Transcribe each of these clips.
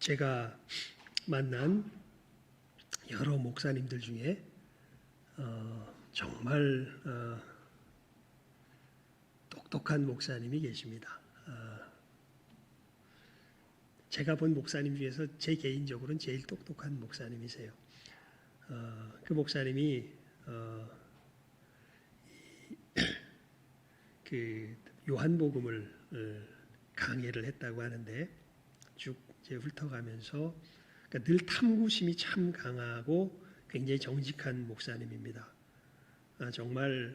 제가 만난 여러 목사님들 중에 정말 똑똑한 목사님이 계십니다. 제가 본 목사님 중에서 제 개인적으로는 제일 똑똑한 목사님이세요. 그 목사님이 그 요한복음을 강해를 했다고 하는데 쭉 이제 훑어가면서 그러니까 늘 탐구심이 참 강하고 굉장히 정직한 목사님입니다. 정말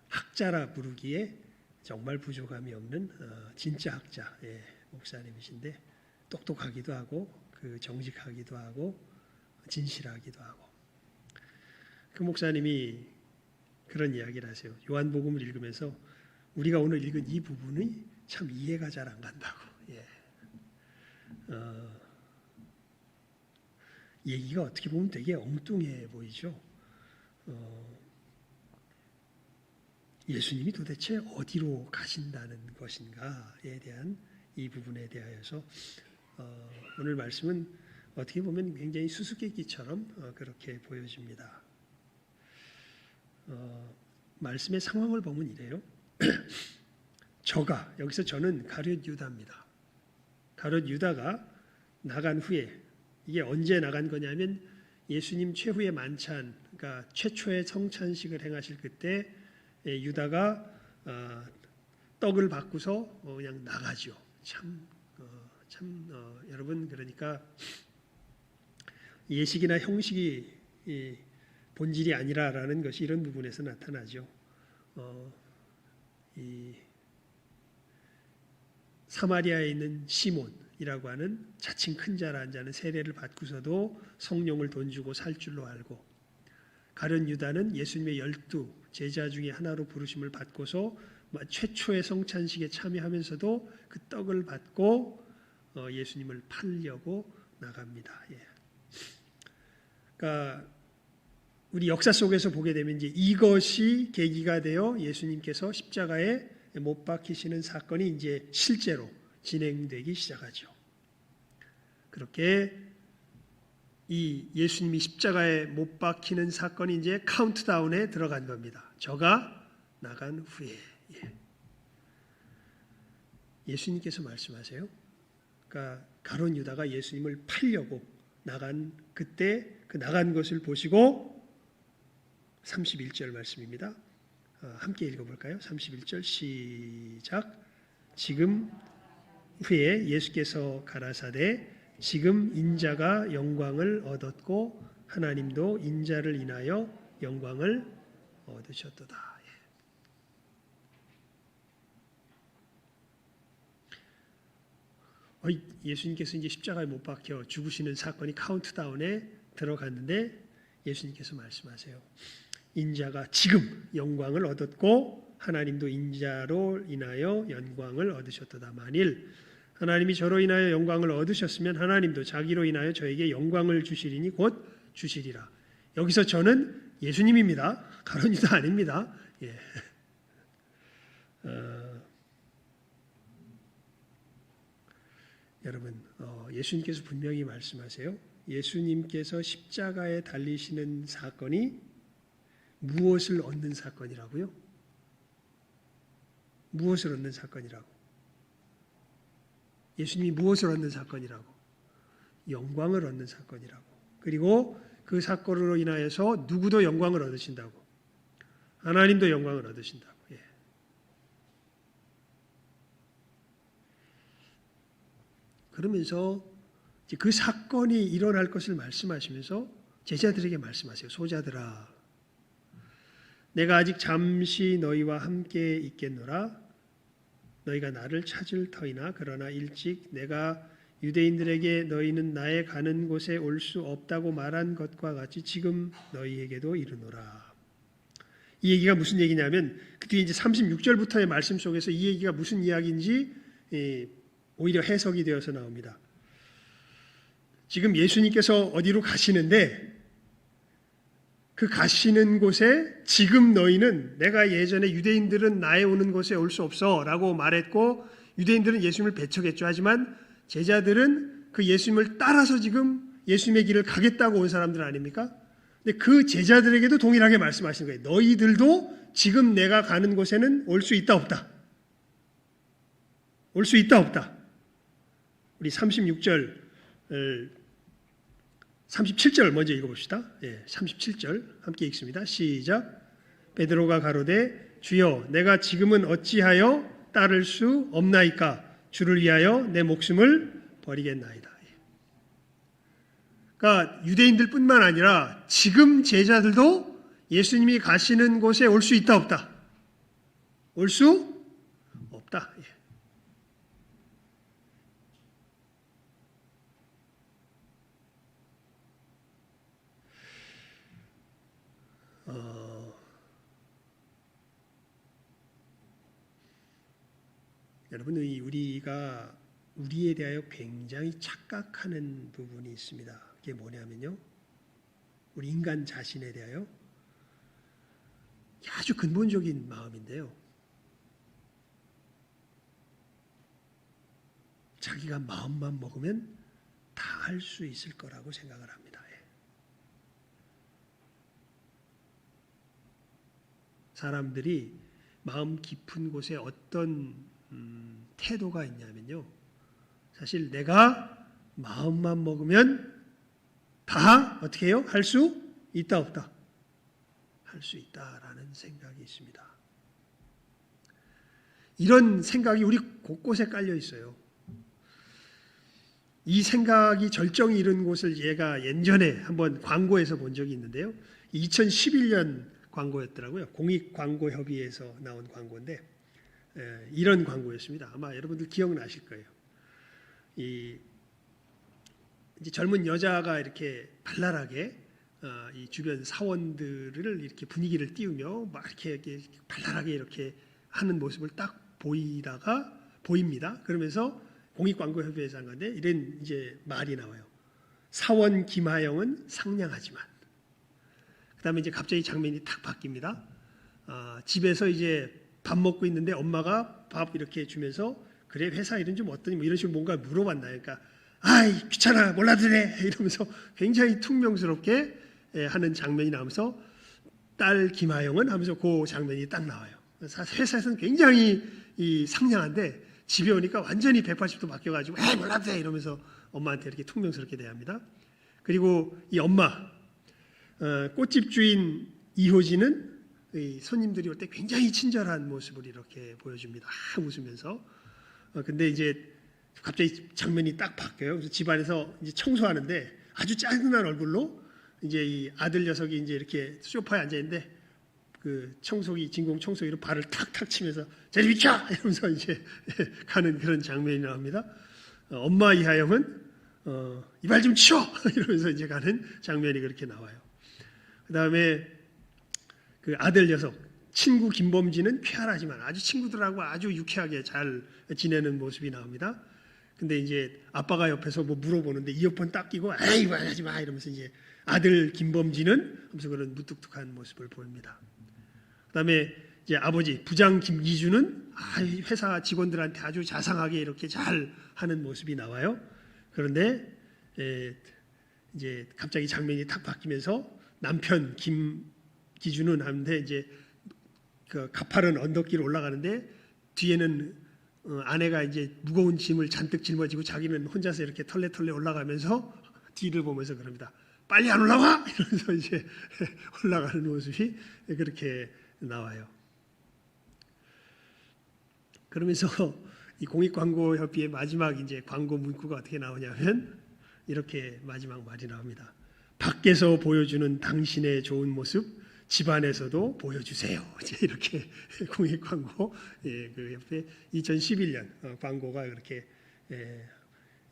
학자라 부르기에 정말 부족함이 없는 진짜 학자 목사님이신데 똑똑하기도 하고 그 정직하기도 하고 진실하기도 하고 그 목사님이 그런 이야기를 하세요. 요한복음을 읽으면서 우리가 오늘 읽은 이 부분이 참 이해가 잘 안 간다고. 얘기가 어떻게 보면 되게 엉뚱해 보이죠. 예수님이 도대체 어디로 가신다는 것인가에 대한 이 부분에 대하여서 오늘 말씀은 어떻게 보면 굉장히 수수께끼처럼 그렇게 보여집니다. 말씀의 상황을 보면 이래요. 여기서 저는 가룟 유다입니다. 가룟 유다가 나간 후에 이게 언제 나간 거냐면 예수님 최후의 만찬, 그러니까 최초의 성찬식을 행하실 그때 유다가 떡을 받고서 그냥 나가죠. 여러분 그러니까 예식이나 형식이 본질이 아니라라는 것이 이런 부분에서 나타나죠. 이 사마리아에 있는 시몬이라고 하는 자칭 큰 자라는 자는 세례를 받고서도 성령을 돈 주고 살 줄로 알고, 가룟 유다는 예수님의 12 제자 중에 하나로 부르심을 받고서 최초의 성찬식에 참여하면서도 그 떡을 받고 예수님을 팔려고 나갑니다. 그러니까 우리 역사 속에서 보게 되면 이제 이것이 계기가 되어 예수님께서 십자가에 못 박히시는 사건이 이제 실제로 진행되기 시작하죠. 그렇게 이 예수님이 십자가에 못 박히는 사건이 이제 카운트다운에 들어간 겁니다. 저가 나간 후에 예수님께서 말씀하세요. 그러니까 가룟 유다가 예수님을 팔려고 나간 그때 그 나간 것을 보시고 31절 말씀입니다. 함께 읽어볼까요? 31절 시작. 지금 후에 예수께서 가라사대 지금 인자가 영광을 얻었고 하나님도 인자를 인하여 영광을 얻으셨도다. 예수님께서 이제 십자가에 못 박혀 죽으시는 사건이 카운트다운에 들어갔는데 예수님께서 말씀하세요. 인자가 지금 영광을 얻었고 하나님도 인자로 인하여 영광을 얻으셨도다. 만일 하나님이 저로 인하여 영광을 얻으셨으면 하나님도 자기로 인하여 저에게 영광을 주시리니 곧 주시리라. 여기서 저는 예수님입니다. 가룟 유다 아닙니다. 여러분, 예수님께서 분명히 말씀하세요. 예수님께서 십자가에 달리시는 사건이 무엇을 얻는 사건이라고요? 무엇을 얻는 사건이라고? 예수님이 무엇을 얻는 사건이라고? 영광을 얻는 사건이라고. 그리고 그 사건으로 인하여서 누구도 영광을 얻으신다고. 하나님도 영광을 얻으신다고. 그러면서 그 사건이 일어날 것을 말씀하시면서 제자들에게 말씀하세요. 소자들아, 내가 아직 잠시 너희와 함께 있겠노라. 너희가 나를 찾을 터이나 그러나 일찍 내가 유대인들에게 너희는 나의 가는 곳에 올 수 없다고 말한 것과 같이 지금 너희에게도 이르노라. 이 얘기가 무슨 얘기냐면 그 뒤에 이제 36절부터의 말씀 속에서 이 얘기가 무슨 이야기인지 오히려 해석이 되어서 나옵니다. 지금 예수님께서 어디로 가시는데 그 가시는 곳에 지금 너희는 내가 예전에 유대인들은 나에 오는 곳에 올 수 없어 라고 말했고 유대인들은 예수님을 배척했죠. 하지만 제자들은 그 예수님을 따라서 지금 예수님의 길을 가겠다고 온 사람들 아닙니까? 근데 그 제자들에게도 동일하게 말씀하시는 거예요. 너희들도 지금 내가 가는 곳에는 올 수 있다 없다. 올 수 있다 없다. 우리 36절, 37절 먼저 읽어봅시다. 37절 함께 읽습니다. 시작. 베드로가 가로되 주여 내가 지금은 어찌하여 따를 수 없나이까? 주를 위하여 내 목숨을 버리겠나이다. 그러니까 유대인들뿐만 아니라 지금 제자들도 예수님이 가시는 곳에 올 수 있다 없다? 올 수 없다. 여러분, 우리가 우리에 대하여 굉장히 착각하는 부분이 있습니다. 그게 뭐냐면요, 우리 인간 자신에 대하여 아주 근본적인 마음인데요, 자기가 마음만 먹으면 다 할 수 있을 거라고 생각을 합니다. 사람들이 마음 깊은 곳에 어떤 태도가 있냐면요, 사실 내가 마음만 먹으면 다 어떻게 해요? 할 수 있다 없다? 할 수 있다라는 생각이 있습니다. 이런 생각이 우리 곳곳에 깔려 있어요. 이 생각이 절정이 이른 곳을 제가 예전에 한번 광고에서 본 적이 있는데요. 2011년 광고였더라고요. 공익광고협의회에서 나온 광고인데 이런 광고였습니다. 아마 여러분들 기억나실 거예요. 이제 젊은 여자가 이렇게 발랄하게 이 주변 사원들을 이렇게 분위기를 띄우며 막 이렇게 발랄하게 이렇게 하는 모습을 딱 보입니다. 그러면서 공익광고협의회에서 한 건데 이런 이제 말이 나와요. 사원 김하영은 상냥하지만. 그다음에 이제 갑자기 장면이 탁 바뀝니다. 집에서 이제 밥 먹고 있는데 엄마가 밥 이렇게 주면서 그래 회사 일은 좀 어떠니 뭐 이런 식으로 뭔가 물어봤나. 그러니까 아이 귀찮아 몰라도 돼 이러면서 굉장히 퉁명스럽게 하는 장면이 나오면서 딸 김하영은 하면서 그 장면이 딱 나와요. 회사에서는 굉장히 상냥한데 집에 오니까 완전히 180도 바뀌어가지고 에이 몰라도 돼 이러면서 엄마한테 이렇게 퉁명스럽게 대합니다. 그리고 이 엄마 꽃집 주인 이호진은 손님들이 올 때 굉장히 친절한 모습을 이렇게 보여줍니다. 웃으면서. 근데 이제 갑자기 장면이 딱 바뀌어요. 그래서 집안에서 이제 청소하는데 아주 짜증난 얼굴로 이제 이 아들 녀석이 이제 이렇게 소파에 앉아 있는데 그 진공 청소기로 발을 탁탁 치면서 저리 비켜 이러면서 이제 가는 그런 장면이 나옵니다. 엄마 이하영은 이발 좀 치워 이러면서 이제 가는 장면이 그렇게 나와요. 그 다음에 그 아들 녀석 친구 김범진은 쾌활하지만 아주 친구들하고 아주 유쾌하게 잘 지내는 모습이 나옵니다. 근데 이제 아빠가 옆에서 뭐 물어보는데 이어폰 딱 끼고 에이 뭐 하지 마 이러면서 이제 아들 김범진은 하면서 그런 무뚝뚝한 모습을 보입니다. 그다음에 이제 아버지 부장 김기준은 회사 직원들한테 아주 자상하게 이렇게 잘 하는 모습이 나와요. 그런데 이제 갑자기 장면이 탁 바뀌면서 남편 김기준은 하는데 이제 그 가파른 언덕길 올라가는데 뒤에는 아내가 이제 무거운 짐을 잔뜩 짊어지고 자기는 혼자서 이렇게 털레털레 올라가면서 뒤를 보면서 그럽니다. 빨리 안 올라와! 이러면서 이제 올라가는 모습이 그렇게 나와요. 그러면서 이 공익광고협의회 마지막 이제 광고 문구가 어떻게 나오냐면 이렇게 마지막 말이 나옵니다. 밖에서 보여주는 당신의 좋은 모습 집안에서도 보여주세요. 이제 이렇게 공익광고 그 옆에 2011년 광고가 그렇게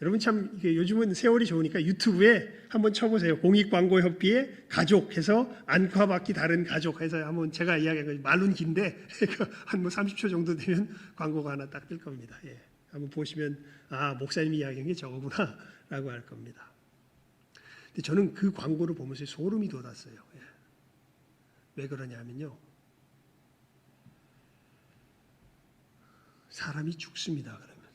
여러분 참 요즘은 세월이 좋으니까 유튜브에 한번 쳐보세요. 공익광고협의회 가족해서 안과 바퀴 다른 가족 해서 한번 제가 이야기한 거 말은 긴데 한 뭐 30초 정도 되면 광고가 하나 딱 뜰 겁니다. 한번 보시면 목사님이 이야기한 게 저거구나라고 할 겁니다. 근데 저는 그 광고를 보면서 소름이 돋았어요. 왜 그러냐면요, 사람이 죽습니다. 그러면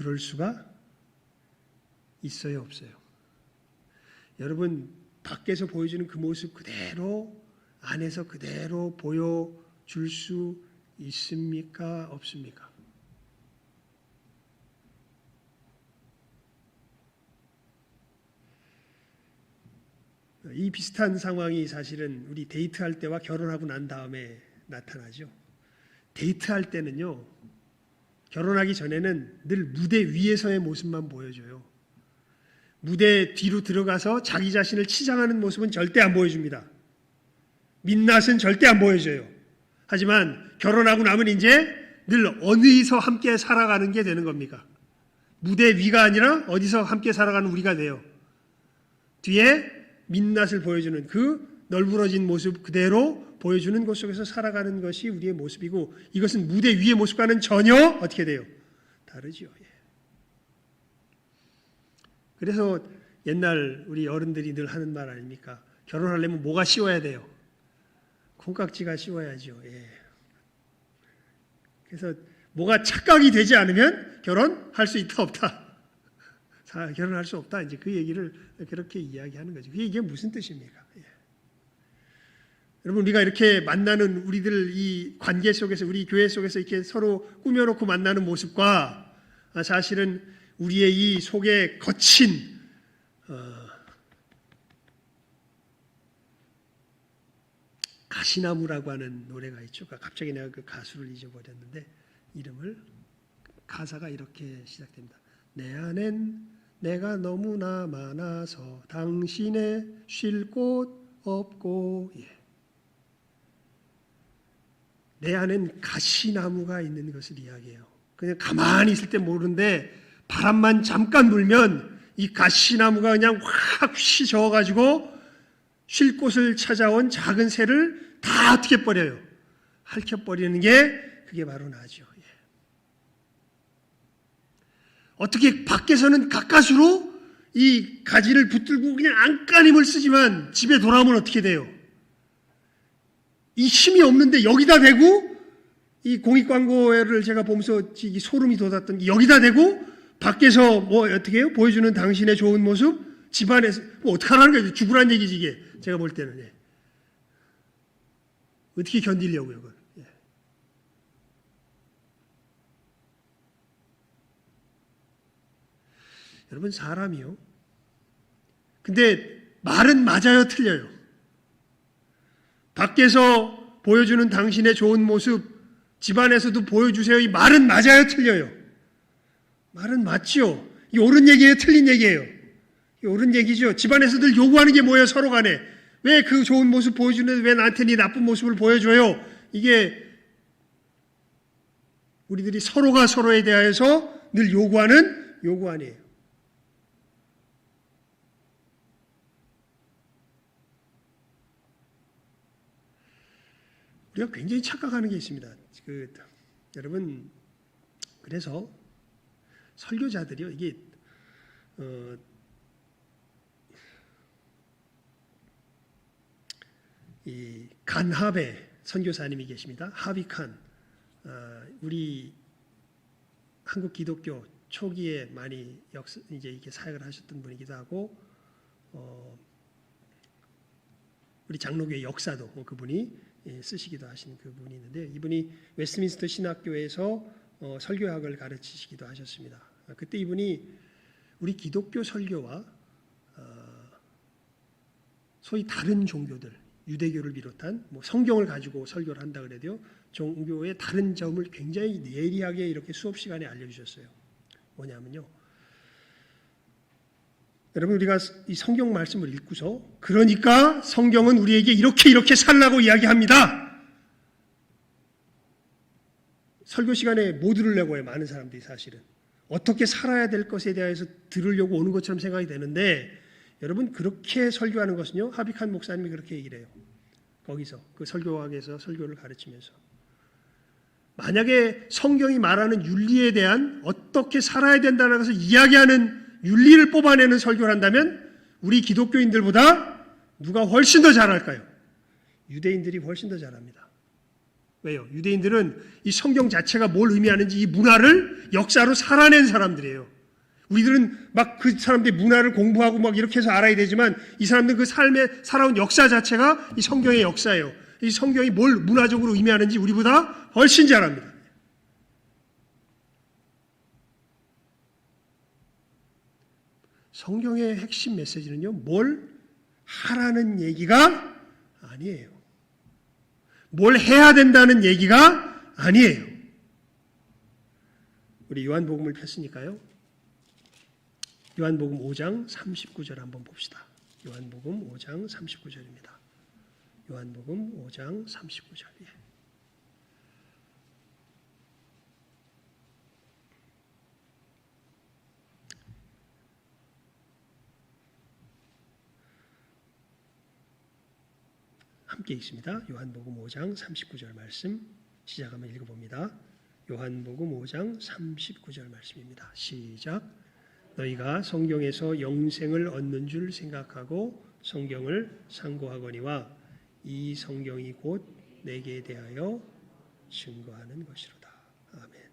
그럴 수가 있어요, 없어요? 여러분, 밖에서 보여주는 그 모습 그대로 안에서 그대로 보여줄 수 있습니까? 없습니까? 이 비슷한 상황이 사실은 우리 데이트할 때와 결혼하고 난 다음에 나타나죠. 데이트할 때는요, 결혼하기 전에는 늘 무대 위에서의 모습만 보여줘요. 무대 뒤로 들어가서 자기 자신을 치장하는 모습은 절대 안 보여줍니다. 민낯은 절대 안 보여줘요. 하지만 결혼하고 나면 이제 늘 어디서 함께 살아가는 게 되는 겁니까? 무대 위가 아니라 어디서 함께 살아가는 우리가 돼요. 뒤에 민낯을 보여주는 그 널브러진 모습 그대로 보여주는 것 속에서 살아가는 것이 우리의 모습이고, 이것은 무대 위의 모습과는 전혀 어떻게 돼요? 다르죠. 그래서 옛날 우리 어른들이 늘 하는 말 아닙니까? 결혼하려면 뭐가 씌워야 돼요? 콩깍지가 씌워야죠. 그래서 뭐가 착각이 되지 않으면 결혼할 수 있다 없다. 결혼할 수 없다. 이제 그 얘기를 그렇게 이야기하는 거죠. 이게 무슨 뜻입니까? 여러분, 우리가 이렇게 만나는 우리들 이 관계 속에서, 우리 교회 속에서 이렇게 서로 꾸며놓고 만나는 모습과 사실은 우리의 이 속에 거친 가시나무라고 하는 노래가 있죠. 갑자기 내가 그 가수를 잊어버렸는데 이름을, 가사가 이렇게 시작됩니다. 내 안엔 내가 너무나 많아서 당신의 쉴 곳 없고. 내 안엔 가시나무가 있는 것을 이야기해요. 그냥 가만히 있을 때 모르는데 바람만 잠깐 불면 이 가시나무가 그냥 확 휘저어가지고 쉴 곳을 찾아온 작은 새를 다 어떻게 버려요? 핥혀버리는 게 그게 바로 나죠. 어떻게 밖에서는 가까스로 이 가지를 붙들고 그냥 안간힘을 쓰지만 집에 돌아오면 어떻게 돼요? 이 힘이 없는데 여기다 대고, 이 공익광고를 제가 보면서 소름이 돋았던 게, 여기다 대고 밖에서 뭐 어떻게 해요? 보여주는 당신의 좋은 모습, 집안에서 뭐 어떡하라는 거예요? 죽으란 얘기지 이게. 제가 볼 때는. 어떻게 견디려고요, 그걸. 여러분, 사람이요. 근데 말은 맞아요, 틀려요? 밖에서 보여주는 당신의 좋은 모습, 집안에서도 보여주세요. 이 말은 맞아요, 틀려요? 말은 맞죠. 이 옳은 얘기예요, 틀린 얘기예요? 이 옳은 얘기죠. 집안에서 늘 요구하는 게 뭐예요, 서로 간에? 왜 그 좋은 모습 보여주는데 왜 나한테 네 나쁜 모습을 보여줘요? 이게 우리들이 서로가 서로에 대하여서 늘 요구하는 요구안이에요. 우리가 굉장히 착각하는 게 있습니다. 여러분, 그래서 설교자들이요, 이게 이 간하베 선교사님이 계십니다. 하비칸, 우리 한국 기독교 초기에 많이 이제 이렇게 사역을 하셨던 분이기도 하고, 우리 장로교의 역사도 그분이 쓰시기도 하신 그분이 있는데, 이분이 웨스트민스터 신학교에서 설교학을 가르치시기도 하셨습니다. 그때 이분이 우리 기독교 설교와 소위 다른 종교들, 유대교를 비롯한 뭐 성경을 가지고 설교를 한다 그래도요, 종교의 다른 점을 굉장히 예리하게 이렇게 수업 시간에 알려주셨어요. 뭐냐면요, 여러분, 우리가 이 성경 말씀을 읽고서, 그러니까 성경은 우리에게 이렇게 살라고 이야기합니다. 설교 시간에 뭐 들으려고 해요, 많은 사람들이 사실은. 어떻게 살아야 될 것에 대해서 들으려고 오는 것처럼 생각이 되는데, 여러분, 그렇게 설교하는 것은요, 하비칸 목사님이 그렇게 얘기를 해요. 거기서 그 설교학에서 설교를 가르치면서, 만약에 성경이 말하는 윤리에 대한 어떻게 살아야 된다는 것을 이야기하는 윤리를 뽑아내는 설교를 한다면 우리 기독교인들보다 누가 훨씬 더 잘할까요? 유대인들이 훨씬 더 잘합니다. 왜요? 유대인들은 이 성경 자체가 뭘 의미하는지 이 문화를 역사로 살아낸 사람들이에요. 우리들은 막 그 사람들의 문화를 공부하고 막 이렇게 해서 알아야 되지만 이 사람들은 그 삶에 살아온 역사 자체가 이 성경의 역사예요. 이 성경이 뭘 문화적으로 의미하는지 우리보다 훨씬 잘 압니다. 성경의 핵심 메시지는요, 뭘 하라는 얘기가 아니에요. 뭘 해야 된다는 얘기가 아니에요. 우리 요한복음을 폈으니까요. 요한복음 5장 39절 한번 봅시다. 요한복음 5장 39절입니다. 요한복음 5장 39절. 예. 함께 읽습니다. 요한복음 5장 39절 말씀 시작하면 읽어봅니다. 요한복음 5장 39절 말씀입니다. 시작. 너희가 성경에서 영생을 얻는 줄 생각하고 성경을 상고하거니와 이 성경이 곧 내게 대하여 증거하는 것이로다. 아멘.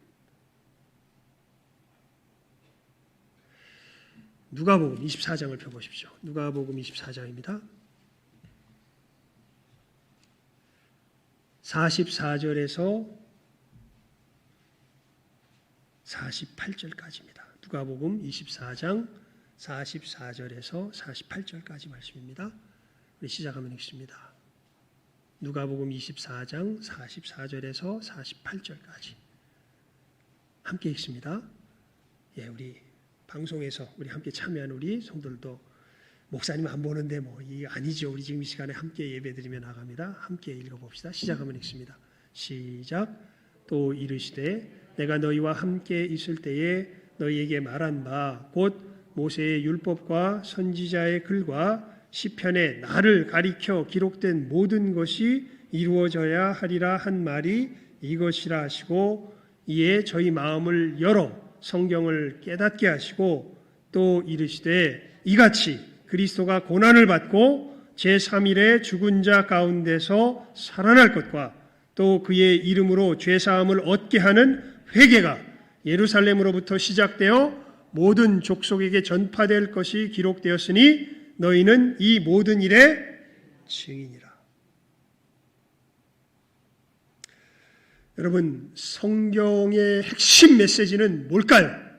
누가복음 24장을 펴보십시오. 누가복음 24장입니다. 44절에서 48절까지입니다. 누가복음 24장 44절에서 48절까지 말씀입니다. 우리 시작하면 읽습니다. 누가복음 24장 44절에서 48절까지 함께 읽습니다. 예, 우리 방송에서 우리 함께 참여한 우리 성도들도 목사님 안 보는데 뭐 이 아니죠. 우리 지금 이 시간에 함께 예배드리며 나갑니다. 함께 읽어봅시다. 시작하면 읽습니다. 시작. 또 이르시되 내가 너희와 함께 있을 때에 너희에게 말한 바 곧 모세의 율법과 선지자의 글과 시편에 나를 가리켜 기록된 모든 것이 이루어져야 하리라 한 말이 이것이라 하시고 이에 저희 마음을 열어 성경을 깨닫게 하시고 또 이르시되 이같이 그리스도가 고난을 받고 제3일에 죽은 자 가운데서 살아날 것과 또 그의 이름으로 죄사함을 얻게 하는 회개가 예루살렘으로부터 시작되어 모든 족속에게 전파될 것이 기록되었으니 너희는 이 모든 일의 증인이라. 여러분, 성경의 핵심 메시지는 뭘까요?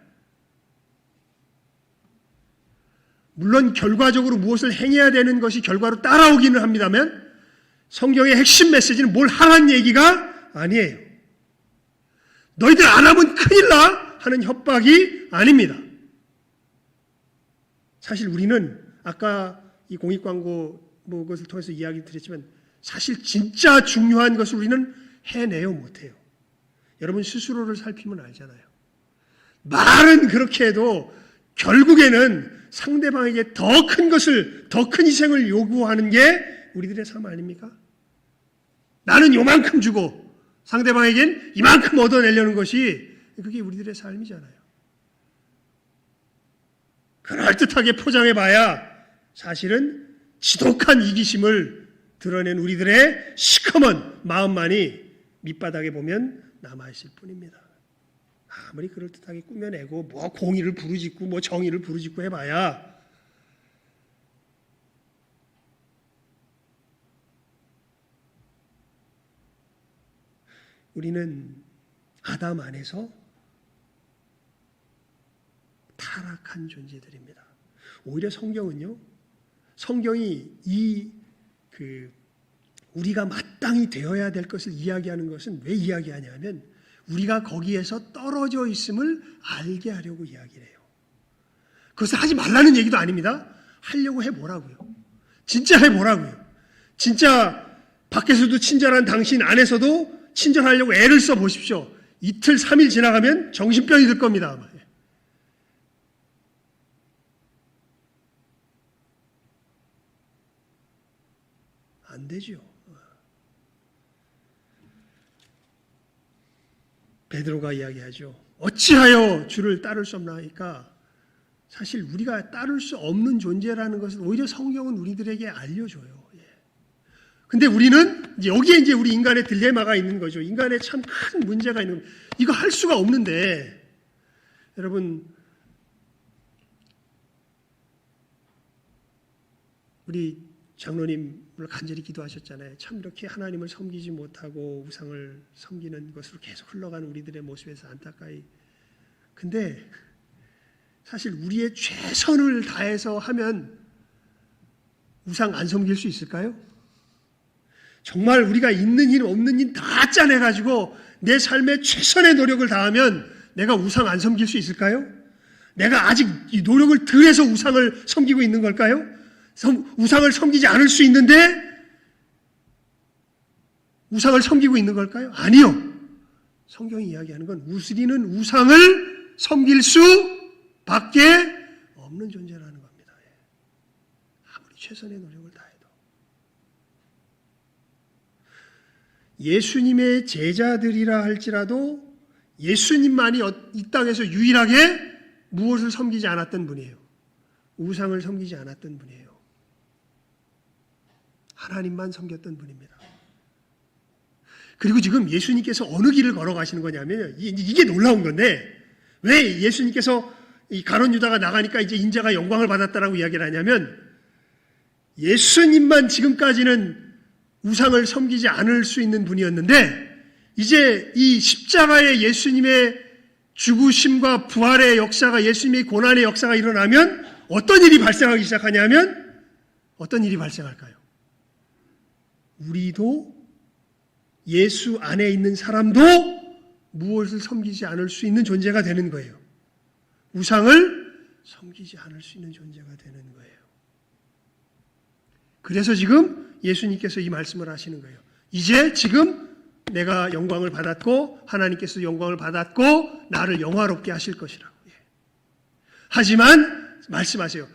물론 결과적으로 무엇을 행해야 되는 것이 결과로 따라오기는 합니다만 성경의 핵심 메시지는 뭘 하라는 얘기가 아니에요. 너희들 안 하면 큰일 나 하는 협박이 아닙니다. 사실 우리는 아까 이 공익광고 것을 통해서 이야기 드렸지만 사실 진짜 중요한 것을 우리는 해내요 못해요. 여러분 스스로를 살피면 알잖아요. 말은 그렇게 해도 결국에는 상대방에게 더 큰 것을, 더 큰 희생을 요구하는 게 우리들의 삶 아닙니까? 나는 요만큼 주고 상대방에겐 이만큼 얻어내려는 것이 그게 우리들의 삶이잖아요. 그럴듯하게 포장해봐야 사실은 지독한 이기심을 드러낸 우리들의 시커먼 마음만이 밑바닥에 보면 남아있을 뿐입니다. 아무리 그럴듯하게 꾸며내고 뭐 공의를 부르짖고 뭐 정의를 부르짖고 해봐야 우리는 아담 안에서 타락한 존재들입니다. 오히려 성경은요, 성경이 우리가 마땅히 되어야 될 것을 이야기하는 것은 왜 이야기하냐면 우리가 거기에서 떨어져 있음을 알게 하려고 이야기를 해요. 그것을 하지 말라는 얘기도 아닙니다. 하려고 해보라고요. 진짜 해보라고요. 진짜 밖에서도 친절한 당신 안에서도 친절하려고 애를 써보십시오. 이틀, 3일 지나가면 정신병이 들 겁니다. 아마. 안 되죠. 베드로가 이야기하죠. 어찌하여 주를 따를 수 없나 하니까 사실 우리가 따를 수 없는 존재라는 것을 오히려 성경은 우리들에게 알려줘요. 근데 우리는 여기에 이제 우리 인간의 딜레마가 있는 거죠. 인간의 참 큰 문제가 있는 거예요. 이거 할 수가 없는데 여러분 우리 장로님을 간절히 기도하셨잖아요. 참 이렇게 하나님을 섬기지 못하고 우상을 섬기는 것으로 계속 흘러가는 우리들의 모습에서 안타까이. 근데 사실 우리의 최선을 다해서 하면 우상 안 섬길 수 있을까요? 정말 우리가 있는 일 없는 일 다 짜내가지고 내 삶에 최선의 노력을 다하면 내가 우상 안 섬길 수 있을까요? 내가 아직 이 노력을 덜해서 우상을 섬기고 있는 걸까요? 우상을 섬기지 않을 수 있는데 우상을 섬기고 있는 걸까요? 아니요. 성경이 이야기하는 건 우리는 우상을 섬길 수밖에 없는 존재라는 겁니다. 아무리 최선의 노력을 다해도. 예수님의 제자들이라 할지라도 예수님만이 이 땅에서 유일하게 무엇을 섬기지 않았던 분이에요. 우상을 섬기지 않았던 분이에요. 하나님만 섬겼던 분입니다. 그리고 지금 예수님께서 어느 길을 걸어가시는 거냐면 이게 놀라운 건데 왜 예수님께서 이 가룟 유다가 나가니까 이제 인자가 영광을 받았다라고 이야기를 하냐면 예수님만 지금까지는 우상을 섬기지 않을 수 있는 분이었는데 이제 이 십자가의 예수님의 죽으심과 부활의 역사가 예수님의 고난의 역사가 일어나면 어떤 일이 발생하기 시작하냐면 어떤 일이 발생할까요? 우리도 예수 안에 있는 사람도 무엇을 섬기지 않을 수 있는 존재가 되는 거예요. 우상을 섬기지 않을 수 있는 존재가 되는 거예요. 그래서 지금 예수님께서 이 말씀을 하시는 거예요. 이제 지금 내가 영광을 받았고 하나님께서 영광을 받았고 나를 영화롭게 하실 것이라고. 하지만 말씀하세요.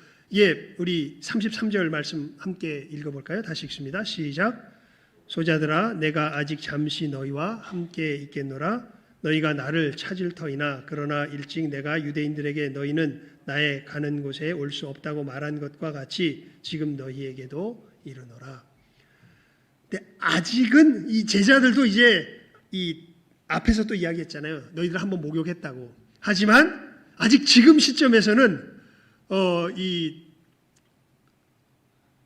우리 33절 말씀 함께 읽어볼까요? 다시 읽습니다. 시작. 소자들아 내가 아직 잠시 너희와 함께 있겠노라. 너희가 나를 찾을 터이나 그러나 일찍 내가 유대인들에게 너희는 나의 가는 곳에 올 수 없다고 말한 것과 같이 지금 너희에게도 이르노라. 근데 아직은 이 제자들도 이제 이 앞에서 또 이야기했잖아요. 너희들 한번 목욕했다고. 하지만 아직 지금 시점에서는 이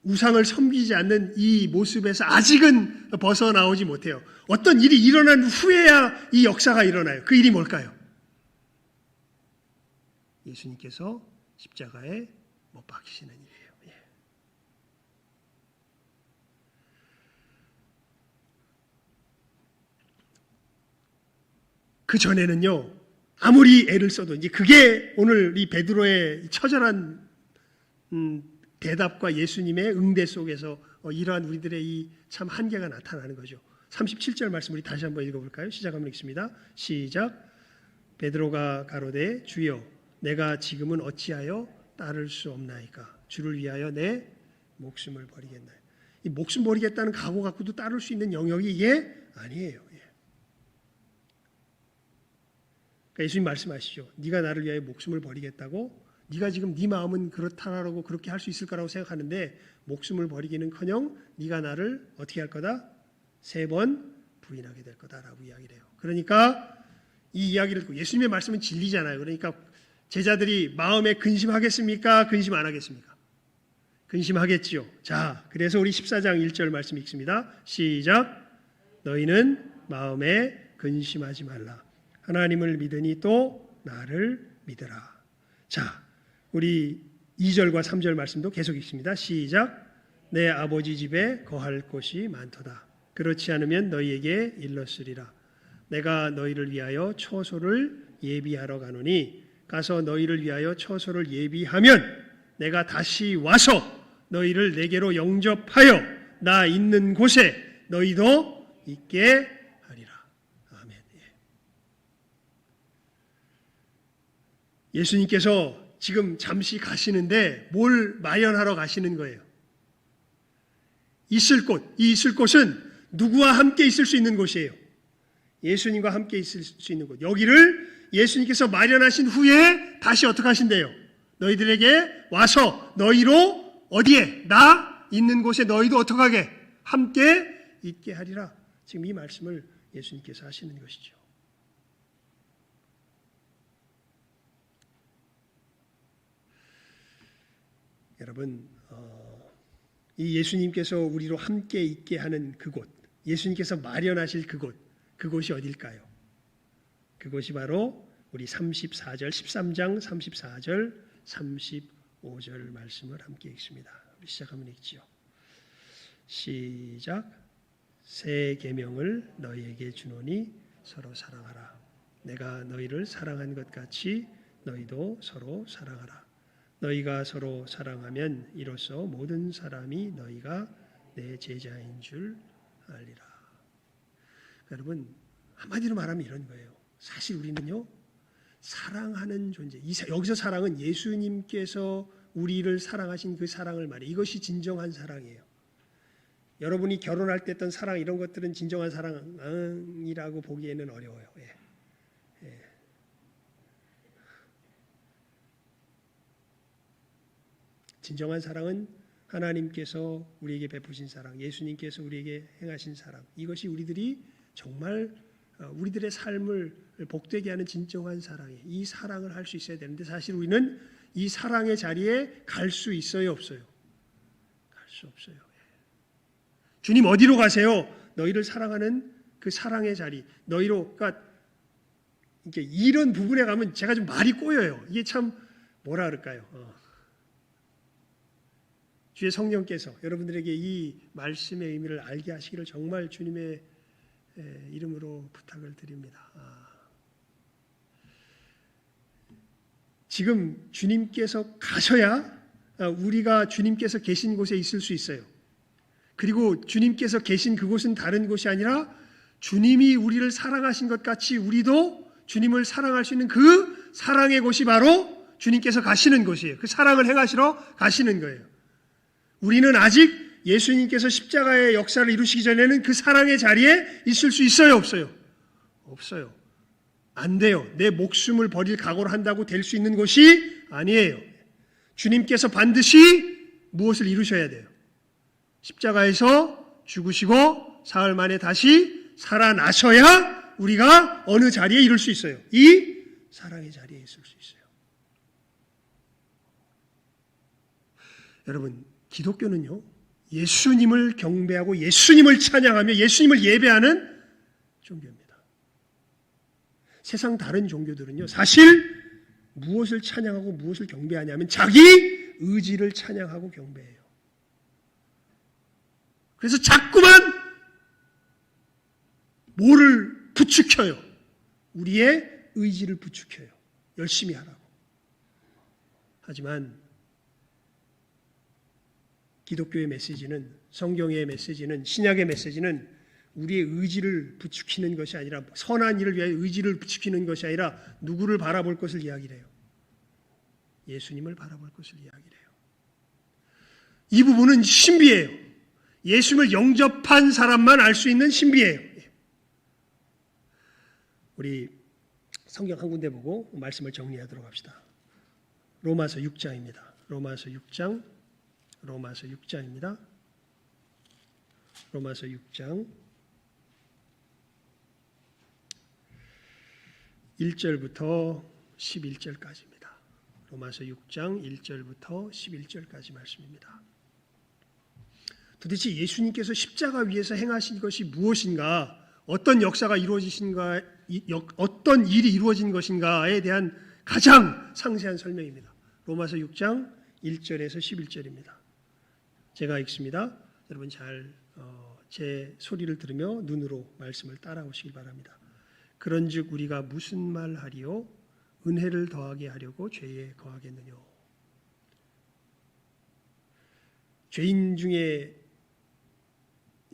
우상을 섬기지 않는 이 모습에서 아직은 벗어나오지 못해요. 어떤 일이 일어난 후에야 이 역사가 일어나요. 그 일이 뭘까요? 예수님께서 십자가에 못 박히시는 일이에요. 그 전에는요, 아무리 애를 써도 이제 그게 오늘 이 베드로의 처절한 대답과 예수님의 응대 속에서 이러한 우리들의 이 참 한계가 나타나는 거죠. 37절 말씀 우리 다시 한번 읽어볼까요? 시작하면 읽습니다. 시작. 베드로가 가로되 주여 내가 지금은 어찌하여 따를 수 없나이까? 주를 위하여 내 목숨을 버리겠나요? 이 목숨 버리겠다는 각오 갖고도 따를 수 있는 영역이 이게 아니에요. 그러니까 예수님 말씀하시죠. 네가 나를 위하여 목숨을 버리겠다고? 네가 지금 네 마음은 그렇다라고 그렇게 할 수 있을 거라고 생각하는데 목숨을 버리기는커녕 네가 나를 어떻게 할 거다? 3번 부인하게 될 거다라고 이야기를 해요. 그러니까 이 이야기를 듣고 예수님의 말씀은 진리잖아요. 그러니까 제자들이 마음에 근심하겠습니까? 근심 안 하겠습니까? 근심하겠지요. 자, 그래서 우리 14장 1절 말씀 읽습니다. 시작. 너희는 마음에 근심하지 말라. 하나님을 믿으니 또 나를 믿으라. 자, 우리 2절과 3절 말씀도 계속 읽습니다. 시작. 내 아버지 집에 거할 곳이 많도다. 그렇지 않으면 너희에게 일렀으리라. 내가 너희를 위하여 처소를 예비하러 가노니 가서 너희를 위하여 처소를 예비하면 내가 다시 와서 너희를 내게로 영접하여 나 있는 곳에 너희도 있게 하리라. 아멘. 예수님께서 지금 잠시 가시는데 뭘 마련하러 가시는 거예요? 있을 곳, 이 있을 곳은 누구와 함께 있을 수 있는 곳이에요. 예수님과 함께 있을 수 있는 곳. 여기를 예수님께서 마련하신 후에 다시 어떻게 하신대요? 너희들에게 와서 너희로 어디에? 나 있는 곳에 너희도 어떻게 하게? 함께 있게 하리라. 지금 이 말씀을 예수님께서 하시는 것이죠. 여러분, 이 예수님께서 우리로 함께 있게 하는 그곳, 예수님께서 마련하실 그곳이 어딜까요? 그곳이 바로 우리 34절, 13장 34절, 35절 말씀을 함께 읽습니다. 우리 시작하면 읽지요. 시작. 새 계명을 너희에게 주노니 서로 사랑하라. 내가 너희를 사랑한 것 같이 너희도 서로 사랑하라. 너희가 서로 사랑하면 이로써 모든 사람이 너희가 내 제자인 줄 알리라. 여러분, 한마디로 말하면 이런 거예요. 사실 우리는요, 사랑하는 존재. 여기서 사랑은 예수님께서 우리를 사랑하신 그 사랑을 말해요. 이것이 진정한 사랑이에요. 여러분이 결혼할 때 했던 사랑, 이런 것들은 진정한 사랑이라고 보기에는 어려워요. 진정한 사랑은 하나님께서 우리에게 베푸신 사랑, 예수님께서 우리에게 행하신 사랑, 이것이 우리들이 정말 우리들의 삶을 복되게 하는 진정한 사랑이에요. 이 사랑을 할 수 있어야 되는데 사실 우리는 이 사랑의 자리에 갈 수 있어요, 없어요? 갈 수 없어요. 주님 어디로 가세요? 너희를 사랑하는 그 사랑의 자리, 너희로, 그러니까 이런 부분에 가면 제가 좀 말이 꼬여요. 이게 참 뭐라 그럴까요? 주의 성령께서 여러분들에게 이 말씀의 의미를 알게 하시기를 정말 주님의 이름으로 부탁을 드립니다. 지금 주님께서 가셔야 우리가 주님께서 계신 곳에 있을 수 있어요. 그리고 주님께서 계신 그곳은 다른 곳이 아니라 주님이 우리를 사랑하신 것 같이 우리도 주님을 사랑할 수 있는 그 사랑의 곳이 바로 주님께서 가시는 곳이에요. 그 사랑을 행하시러 가시는 거예요. 우리는 아직 예수님께서 십자가의 역사를 이루시기 전에는 그 사랑의 자리에 있을 수 있어요, 없어요? 없어요. 안 돼요. 내 목숨을 버릴 각오를 한다고 될 수 있는 것이 아니에요. 주님께서 반드시 무엇을 이루셔야 돼요? 십자가에서 죽으시고 사흘 만에 다시 살아나셔야 우리가 어느 자리에 이룰 수 있어요? 이 사랑의 자리에 있을 수 있어요. 여러분, 기독교는요, 예수님을 경배하고 예수님을 찬양하며 예수님을 예배하는 종교입니다. 세상 다른 종교들은요, 사실 무엇을 찬양하고 무엇을 경배하냐면 자기 의지를 찬양하고 경배해요. 그래서 자꾸만 뭐를 부추겨요? 우리의 의지를 부추겨요. 열심히 하라고. 하지만 기독교의 메시지는, 성경의 메시지는, 신약의 메시지는 우리의 의지를 부추기는 것이 아니라, 선한 일을 위하여 의지를 부추기는 것이 아니라 누구를 바라볼 것을 이야기를 해요? 예수님을 바라볼 것을 이야기를 해요. 이 부분은 신비예요. 예수님을 영접한 사람만 알 수 있는 신비예요. 우리 성경 한 군데 보고 말씀을 정리하도록 합시다. 로마서 6장입니다. 로마서 6장입니다. 로마서 6장 1절부터 11절까지입니다. 로마서 6장 1절부터 11절까지 말씀입니다. 도대체 예수님께서 십자가 위에서 행하신 것이 무엇인가, 어떤 역사가 이루어지신가, 어떤 일이 이루어진 것인가에 대한 가장 상세한 설명입니다. 로마서 6장 1절에서 11절입니다. 제가 읽습니다. 여러분 잘 제 소리를 들으며 눈으로 말씀을 따라오시길 바랍니다. 그런즉 우리가 무슨 말 하리요? 은혜를 더하게 하려고 죄에 거하겠느냐? 죄인 중에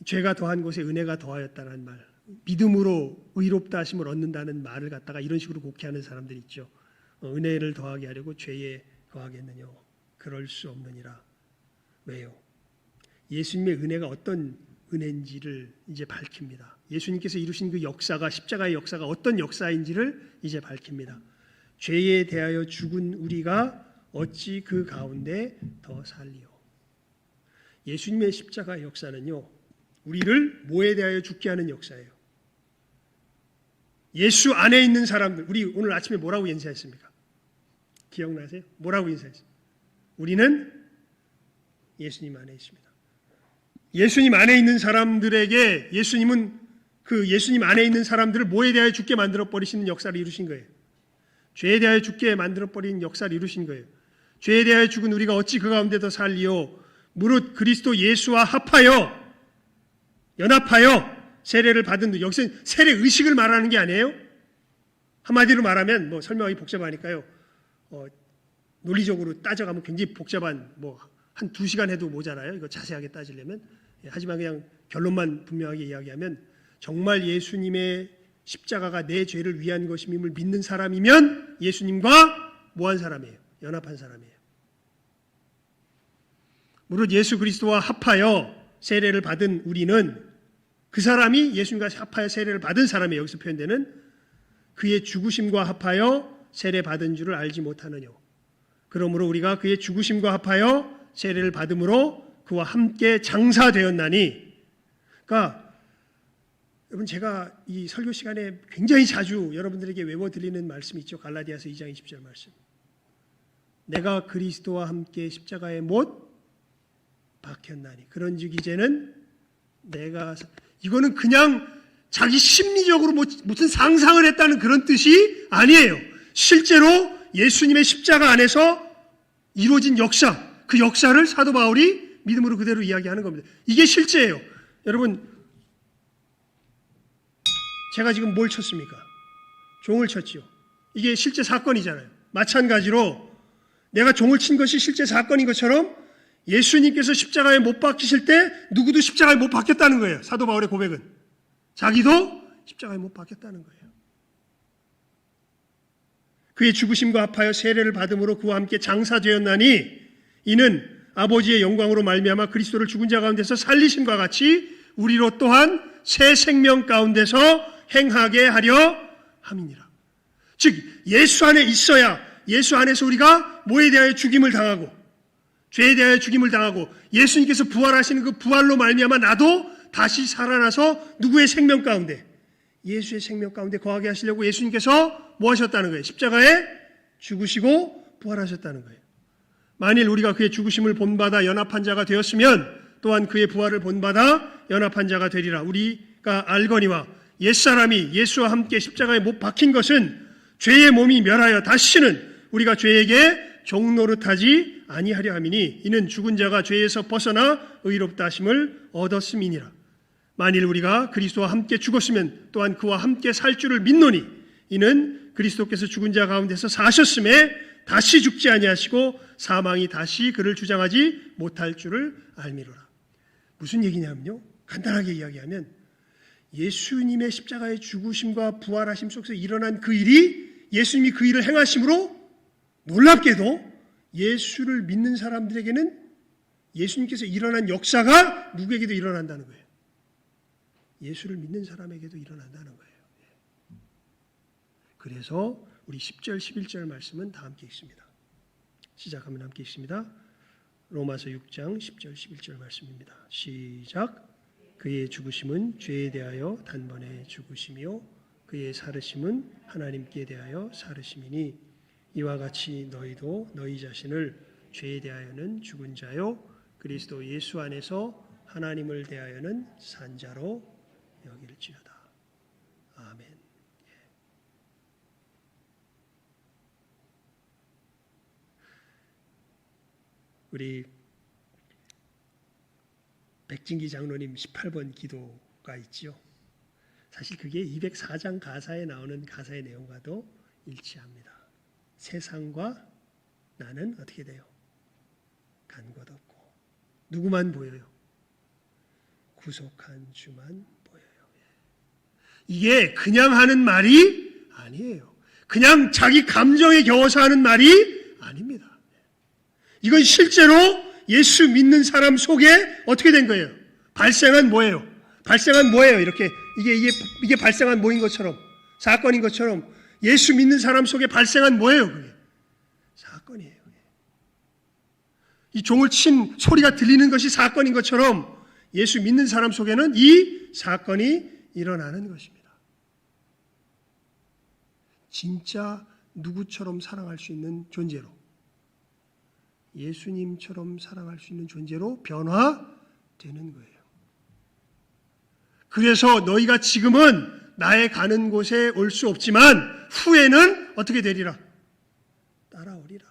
죄가 더한 곳에 은혜가 더하였다는 말, 믿음으로 의롭다 하심을 얻는다는 말을 갖다가 이런 식으로 곡해하는 사람들이 있죠. 은혜를 더하게 하려고 죄에 거하겠느냐? 그럴 수 없느니라. 왜요? 예수님의 은혜가 어떤 은혜인지를 이제 밝힙니다. 예수님께서 이루신 그 역사가, 십자가의 역사가 어떤 역사인지를 이제 밝힙니다. 죄에 대하여 죽은 우리가 어찌 그 가운데 더 살리요? 예수님의 십자가의 역사는요, 우리를 뭐에 대하여 죽게 하는 역사예요? 예수 안에 있는 사람들, 우리 오늘 아침에 뭐라고 인사했습니까? 기억나세요? 뭐라고 인사했습니까? 우리는 예수님 안에 있습니다. 예수님 안에 있는 사람들에게 예수님은 그 예수님 안에 있는 사람들을 뭐에 대하여 죽게 만들어 버리시는 역사를 이루신 거예요. 죄에 대하여 죽게 만들어 버리는 역사를 이루신 거예요. 죄에 대하여 죽은 우리가 어찌 그 가운데 더 살리요? 무릇 그리스도 예수와 합하여 연합하여 세례를 받은, 여기서 세례 의식을 말하는 게 아니에요. 한마디로 말하면 뭐 설명하기 복잡하니까요. 논리적으로 따져가면 굉장히 복잡한, 뭐 한 2시간 해도 모자라요. 이거 자세하게 따지려면. 하지만 그냥 결론만 분명하게 이야기하면 정말 예수님의 십자가가 내 죄를 위한 것임을 믿는 사람이면 예수님과 뭐한 사람이에요? 연합한 사람이에요. 무릇 예수 그리스도와 합하여 세례를 받은 우리는, 그 사람이 예수님과 합하여 세례를 받은 사람이에요. 여기서 표현되는 그의 죽으심과 합하여 세례 받은 줄을 알지 못하느냐. 그러므로 우리가 그의 죽으심과 합하여 세례를 받음으로 그와 함께 장사되었나니. 그러니까 여러분, 제가 이 설교 시간에 굉장히 자주 여러분들에게 외워드리는 말씀이 있죠. 갈라디아서 2장 20절 말씀. 내가 그리스도와 함께 십자가에 못 박혔나니. 그런즉 이제는 내가, 이거는 그냥 자기 심리적으로 무슨 상상을 했다는 그런 뜻이 아니에요. 실제로 예수님의 십자가 안에서 이루어진 역사, 그 역사를 사도 바울이 믿음으로 그대로 이야기하는 겁니다. 이게 실제예요. 여러분, 제가 지금 뭘 쳤습니까? 종을 쳤지요. 이게 실제 사건이잖아요. 마찬가지로 내가 종을 친 것이 실제 사건인 것처럼 예수님께서 십자가에 못 박히실 때 누구도 십자가에 못 박혔다는 거예요. 사도 바울의 고백은. 자기도 십자가에 못 박혔다는 거예요. 그의 죽으심과 합하여 세례를 받음으로 그와 함께 장사되었나니, 이는 아버지의 영광으로 말미암아 그리스도를 죽은 자 가운데서 살리심과 같이 우리로 또한 새 생명 가운데서 행하게 하려 함이니라. 즉 예수 안에 있어야, 예수 안에서 우리가 뭐에 대하여 죽임을 당하고, 죄에 대하여 죽임을 당하고, 예수님께서 부활하시는 그 부활로 말미암아 나도 다시 살아나서 누구의 생명 가운데, 예수의 생명 가운데 거하게 하시려고 예수님께서 뭐 하셨다는 거예요? 십자가에 죽으시고 부활하셨다는 거예요. 만일 우리가 그의 죽으심을 본받아 연합한 자가 되었으면 또한 그의 부활을 본받아 연합한 자가 되리라. 우리가 알거니와 옛사람이 예수와 함께 십자가에 못 박힌 것은 죄의 몸이 멸하여 다시는 우리가 죄에게 종노릇하지 아니하려 함이니, 이는 죽은 자가 죄에서 벗어나 의롭다 하심을 얻었음이니라. 만일 우리가 그리스도와 함께 죽었으면 또한 그와 함께 살 줄을 믿노니, 이는 그리스도께서 죽은 자 가운데서 사셨음에 다시 죽지 아니하시고 사망이 다시 그를 주장하지 못할 줄을 알미로라. 무슨 얘기냐면요, 간단하게 이야기하면 예수님의 십자가의 죽으심과 부활하심 속에서 일어난 그 일이, 예수님이 그 일을 행하심으로 놀랍게도 예수를 믿는 사람들에게는 예수님께서 일어난 역사가 누구에게도 일어난다는 거예요. 예수를 믿는 사람에게도 일어난다는 거예요. 그래서 우리 10절 11절 말씀은 다 함께 읽습니다. 시작하면 함께 읽습니다. 로마서 6장 10절 11절 말씀입니다. 시작. 그의 죽으심은 죄에 대하여 단번에 죽으심이요 그의 살으심은 하나님께 대하여 살으심이니, 이와 같이 너희도 너희 자신을 죄에 대하여는 죽은 자요 그리스도 예수 안에서 하나님을 대하여는 산 자로 여길지어다. 아멘. 우리 백진기 장로님 18번 기도가 있죠. 사실 그게 204장 가사에 나오는 가사의 내용과도 일치합니다. 세상과 나는 어떻게 돼요? 간 것 없고 누구만 보여요? 구속한 주만 보여요. 이게 그냥 하는 말이 아니에요. 그냥 자기 감정에 겨워서 하는 말이 아닙니다. 이건 실제로 예수 믿는 사람 속에 어떻게 된 거예요? 발생한 뭐예요? 발생한 뭐예요? 이렇게 이게 발생한 뭐인 것처럼, 사건인 것처럼 예수 믿는 사람 속에 발생한 뭐예요? 그게 사건이에요. 이 종을 친 소리가 들리는 것이 사건인 것처럼 예수 믿는 사람 속에는 이 사건이 일어나는 것입니다. 진짜 누구처럼 사랑할 수 있는 존재로, 예수님처럼 사랑할 수 있는 존재로 변화되는 거예요. 그래서 너희가 지금은 나의 가는 곳에 올 수 없지만 후에는 어떻게 되리라? 따라오리라.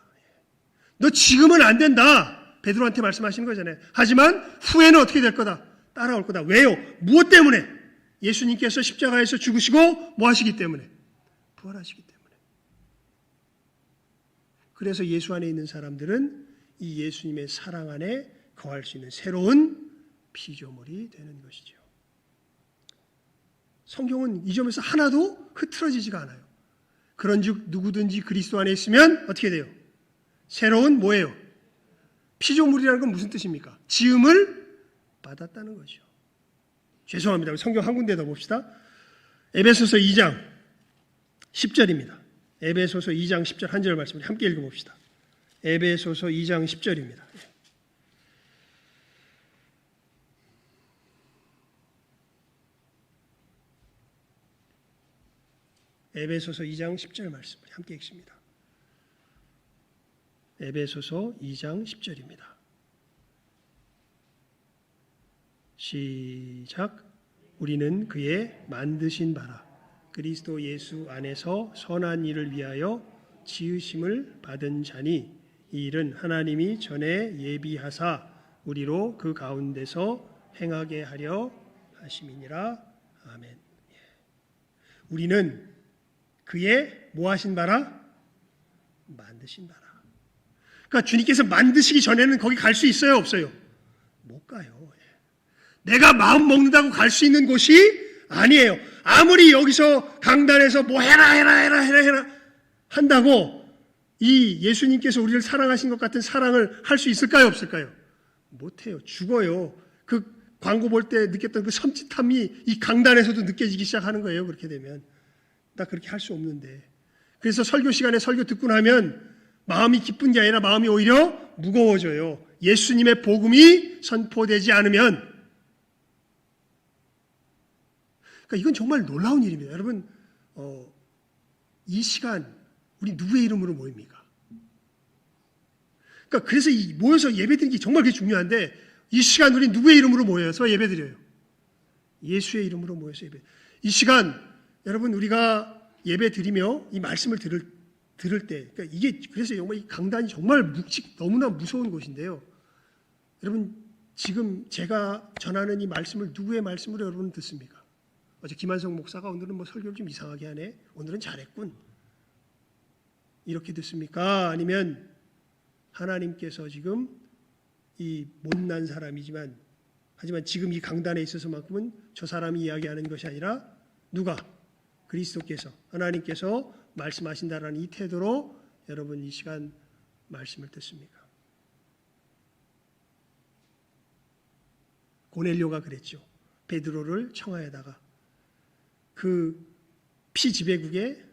너 지금은 안 된다. 베드로한테 말씀하시는 거잖아요. 하지만 후에는 어떻게 될 거다? 따라올 거다. 왜요? 무엇 때문에? 예수님께서 십자가에서 죽으시고 뭐 하시기 때문에? 부활하시기 때문에. 그래서 예수 안에 있는 사람들은 이 예수님의 사랑 안에 거할 수 있는 새로운 피조물이 되는 것이죠. 성경은 이 점에서 하나도 흐트러지지가 않아요. 그런즉 누구든지 그리스도 안에 있으면 어떻게 돼요? 새로운 뭐예요? 피조물이라는 건 무슨 뜻입니까? 지음을 받았다는 거죠. 죄송합니다. 성경 한 군데 더 봅시다. 에베소서 2장 10절입니다. 에베소서 2장 10절 한 절 말씀 함께 읽어봅시다. 에베소서 2장 10절입니다. 에베소서 2장 10절 말씀 함께 읽습니다. 에베소서 2장 10절입니다. 시작. 우리는 그의 만드신 바라 그리스도 예수 안에서 선한 일을 위하여 지으심을 받은 자니 이 일은 하나님이 전에 예비하사 우리로 그 가운데서 행하게 하려 하심이니라. 아멘. 우리는 그의 뭐 하신 바라? 만드신 바라. 그러니까 주님께서 만드시기 전에는 거기 갈 수 있어요? 없어요? 못 가요. 내가 마음 먹는다고 갈 수 있는 곳이 아니에요. 아무리 여기서 강단에서 뭐 해라 한다고 이 예수님께서 우리를 사랑하신 것 같은 사랑을 할 수 있을까요? 없을까요? 못해요. 죽어요. 그 광고 볼 때 느꼈던 그 섬찟함이 이 강단에서도 느껴지기 시작하는 거예요. 그렇게 되면. 나 그렇게 할 수 없는데. 그래서 설교 시간에 설교 듣고 나면 마음이 기쁜 게 아니라 마음이 오히려 무거워져요. 예수님의 복음이 선포되지 않으면. 그러니까 이건 정말 놀라운 일입니다. 여러분, 이 시간 우리 누구의 이름으로 모입니까? 그러니까 그래서 모여서 예배드리는 게 정말 그게 중요한데 이 시간 우리 누구의 이름으로 모여서 예배드려요? 예수의 이름으로 모여서 예배. 이 시간 여러분 우리가 예배드리며 이 말씀을 들을 때, 그러니까 이게 그래서 정말 이 강단이 정말 너무나 무서운 곳인데요. 여러분 지금 제가 전하는 이 말씀을 누구의 말씀으로 여러분 듣습니까? 어제 김한성 목사가 오늘은 뭐 설교를 좀 이상하게 하네. 오늘은 잘했군. 이렇게 듣습니까? 아니면 하나님께서 지금 이 못난 사람이지만 하지만 지금 이 강단에 있어서만큼은 저 사람이 이야기하는 것이 아니라 누가? 그리스도께서 하나님께서 말씀하신다라는 이 태도로 여러분 이 시간 말씀을 듣습니까? 고넬료가 그랬죠. 베드로를 청하에다가 그 피지배국의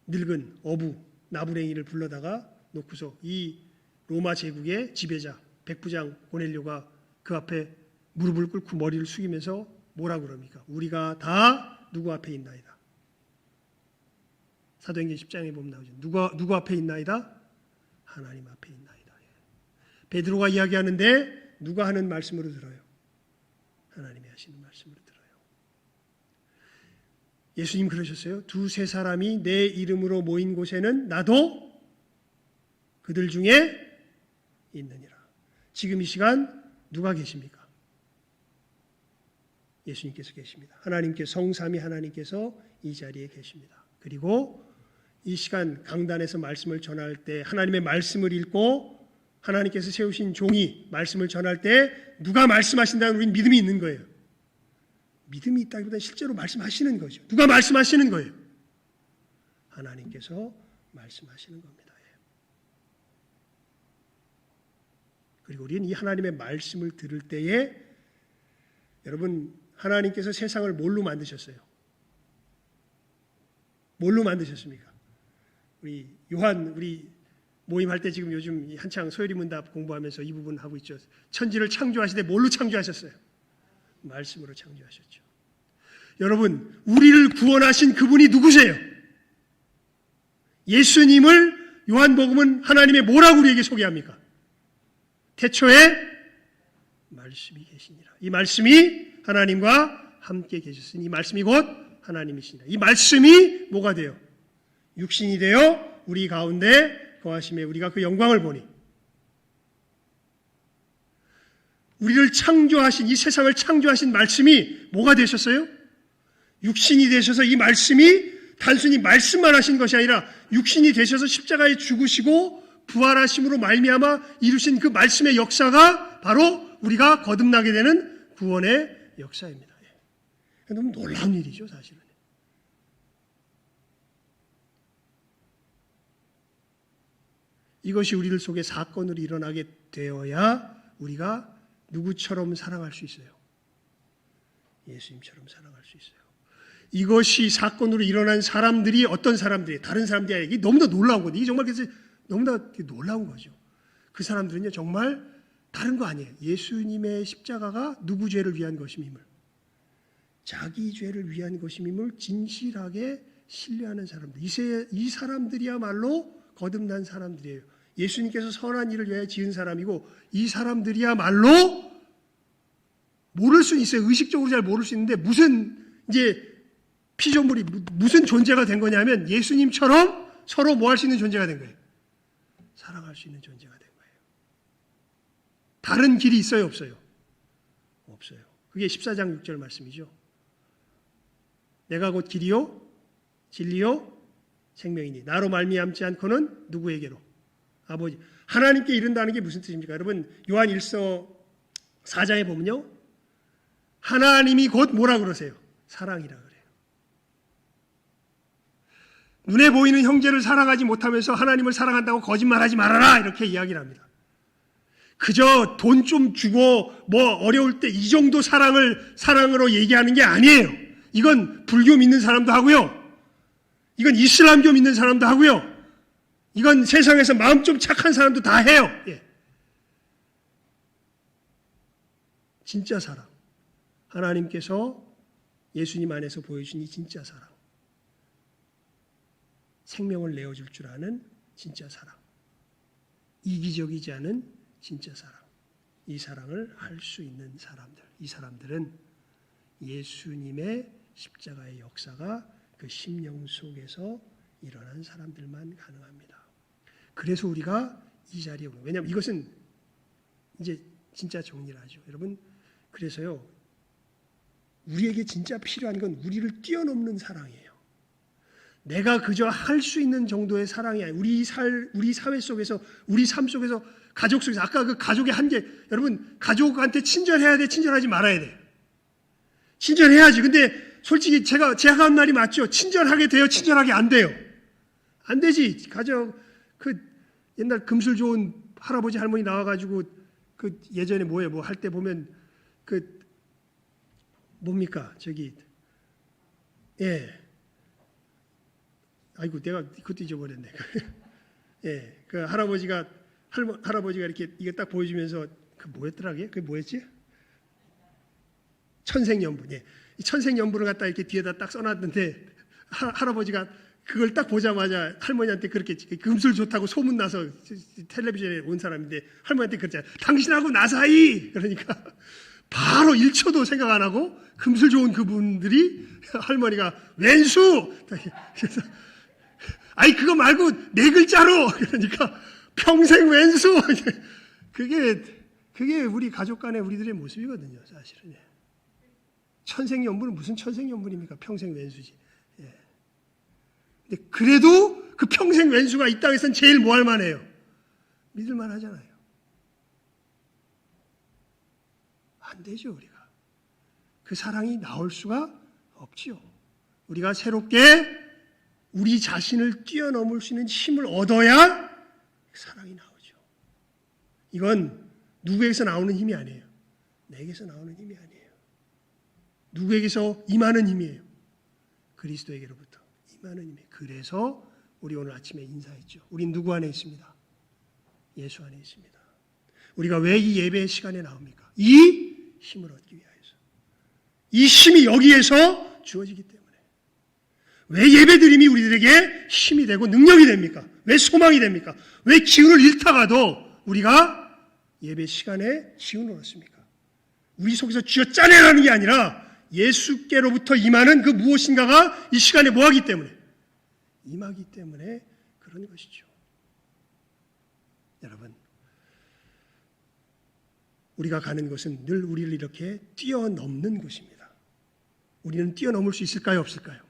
늙은 어부 나부랭이를 불러다가 놓고서 이 로마 제국의 지배자 백부장 고넬료가 그 앞에 무릎을 꿇고 머리를 숙이면서 뭐라 그럽니까? 우리가 다 누구 앞에 있나이다. 사도행전 10장에 보면 나오죠. 누구 앞에 있나이다? 하나님 앞에 있나이다. 베드로가 이야기하는데 누가 하는 말씀으로 들어요? 하나님이 하시는 말씀으로 들어요. 예수님 그러셨어요. 두세 사람이 내 이름으로 모인 곳에는 나도 그들 중에 있느니라. 지금 이 시간 누가 계십니까? 예수님께서 계십니다. 하나님께서 성삼위 하나님께서 이 자리에 계십니다. 그리고 이 시간 강단에서 말씀을 전할 때 하나님의 말씀을 읽고 하나님께서 세우신 종이 말씀을 전할 때 누가 말씀하신다는 우리는 믿음이 있는 거예요. 믿음이 있다기보다는 실제로 말씀하시는 거죠. 누가 말씀하시는 거예요? 하나님께서 말씀하시는 겁니다. 그리고 우리는 이 하나님의 말씀을 들을 때에 여러분 하나님께서 세상을 뭘로 만드셨어요? 뭘로 만드셨습니까? 우리 요한 우리 모임할 때 지금 요즘 한창 소요리 문답 공부하면서 이 부분 하고 있죠. 천지를 창조하시되 뭘로 창조하셨어요? 말씀으로 창조하셨죠. 여러분, 우리를 구원하신 그분이 누구세요? 예수님을 요한복음은 하나님의 뭐라고 우리에게 소개합니까? 태초에 말씀이 계시니라. 이 말씀이 하나님과 함께 계셨으니 이 말씀이 곧 하나님이시니라. 이 말씀이 뭐가 돼요? 육신이 되어 우리 가운데 거하심에 우리가 그 영광을 보니, 우리를 창조하신, 이 세상을 창조하신 말씀이 뭐가 되셨어요? 육신이 되셔서 이 말씀이 단순히 말씀만 하신 것이 아니라 육신이 되셔서 십자가에 죽으시고 부활하심으로 말미암아 이루신 그 말씀의 역사가 바로 우리가 거듭나게 되는 구원의 역사입니다. 너무 놀라운 일이죠, 사실은. 이것이 우리들 속에 사건으로 일어나게 되어야 우리가 누구처럼 사랑할 수 있어요? 예수님처럼 사랑할 수 있어요. 이것이 사건으로 일어난 사람들이 어떤 사람들이, 다른 사람들이 아니라 이게 너무나 놀라운 거죠. 이게 정말 그래서 너무나 놀라운 거죠. 그 사람들은요, 정말 다른 거 아니에요. 예수님의 십자가가 누구 죄를 위한 것임임을, 자기 죄를 위한 것임임을 진실하게 신뢰하는 사람들. 이 사람들이야말로 거듭난 사람들이에요. 예수님께서 선한 일을 위하여 지은 사람이고, 이 사람들이야말로 모를 수는 있어요. 의식적으로 잘 모를 수 있는데 무슨 이제 피조물이 무슨 존재가 된 거냐면 예수님처럼 서로 뭐 할 수 있는 존재가 된 거예요. 사랑할 수 있는 존재가 된 거예요. 다른 길이 있어요, 없어요? 없어요. 그게 14장 6절 말씀이죠. 내가 곧 길이요 진리요 생명이니 나로 말미암지 않고는 누구에게로? 아버지. 하나님께 이른다는 게 무슨 뜻입니까? 여러분, 요한 1서 4장에 보면요, 하나님이 곧 뭐라 그러세요? 사랑이라 그래요. 눈에 보이는 형제를 사랑하지 못하면서 하나님을 사랑한다고 거짓말하지 말아라, 이렇게 이야기를 합니다. 그저 돈 좀 주고 뭐 어려울 때 이 정도 사랑으로 얘기하는 게 아니에요. 이건 불교 믿는 사람도 하고요, 이건 이슬람교 믿는 사람도 하고요, 이건 세상에서 마음 좀 착한 사람도 다 해요. 예. 진짜 사랑, 하나님께서 예수님 안에서 보여준 이 진짜 사랑, 생명을 내어줄 줄 아는 진짜 사랑, 이기적이지 않은 진짜 사랑, 이 사랑을 할 수 있는 사람들, 이 사람들은 예수님의 십자가의 역사가 그 심령 속에서 일어난 사람들만 가능합니다. 그래서 우리가 이 자리에 오는, 왜냐하면 이것은 이제 진짜 정리를 하죠. 여러분, 그래서요, 우리에게 진짜 필요한 건 우리를 뛰어넘는 사랑이에요. 내가 그저 할 수 있는 정도의 사랑이 아니에요. 우리 사회 속에서, 우리 삶 속에서, 가족 속에서, 아까 그 가족의 한계, 여러분, 가족한테 친절해야 돼, 친절하지 말아야 돼? 친절해야지. 근데 솔직히 제가 한 말이 맞죠? 친절하게 돼요, 친절하게 안 돼요? 안 되지. 옛날 금술 좋은 할아버지 할머니 나와가지고 예전에 뭐 할 때 보면 뭡니까? 아이고, 내가 그것도 잊어버렸네. 예, 그 할아버지가 이렇게 이거 딱 보여주면서 뭐였더라? 그게 뭐였지? 천생연분. 예, 이 천생연분을 갖다 이렇게 뒤에다 딱 써놨는데 할아버지가 그걸 딱 보자마자 할머니한테 그렇게 금술 좋다고 소문 나서 텔레비전에 온 사람인데 할머니한테 그랬잖아요. 당신하고 나 사이. 그러니까 바로 1초도 생각 안 하고 금술 좋은 그분들이 할머니가 왼수. 그래서 아이 그거 말고 4글자로. 그러니까 평생 왼수. 그게 우리 가족 간의 우리들의 모습이거든요, 사실은. 천생연분은 무슨 천생연분입니까? 평생 왼수지. 근데 그래도 그 평생 왼수가 이 땅에선 제일 뭐 할 만해요? 믿을만 하잖아요. 안 되죠, 우리가. 그 사랑이 나올 수가 없지요. 우리가 새롭게 우리 자신을 뛰어넘을 수 있는 힘을 얻어야 사랑이 나오죠. 이건 누구에게서 나오는 힘이 아니에요. 내게서 나오는 힘이 아니에요. 누구에게서 임하는 힘이에요. 그리스도에게로부터 임하는 힘이에요. 그래서 우리 오늘 아침에 인사했죠. 우린 누구 안에 있습니다? 예수 안에 있습니다. 우리가 왜 이 예배 시간에 나옵니까? 이 힘을 얻기 위하여서. 이 힘이 여기에서 주어지기 때문에. 왜 예배드림이 우리들에게 힘이 되고 능력이 됩니까? 왜 소망이 됩니까? 왜 기운을 잃다가도 우리가 예배 시간에 기운을 얻습니까? 우리 속에서 쥐어짜내라는 게 아니라 예수께로부터 임하는 그 무엇인가가 이 시간에 뭐하기 때문에? 임하기 때문에 그런 것이죠. 여러분, 우리가 가는 곳은 늘 우리를 이렇게 뛰어넘는 곳입니다. 우리는 뛰어넘을 수 있을까요? 없을까요?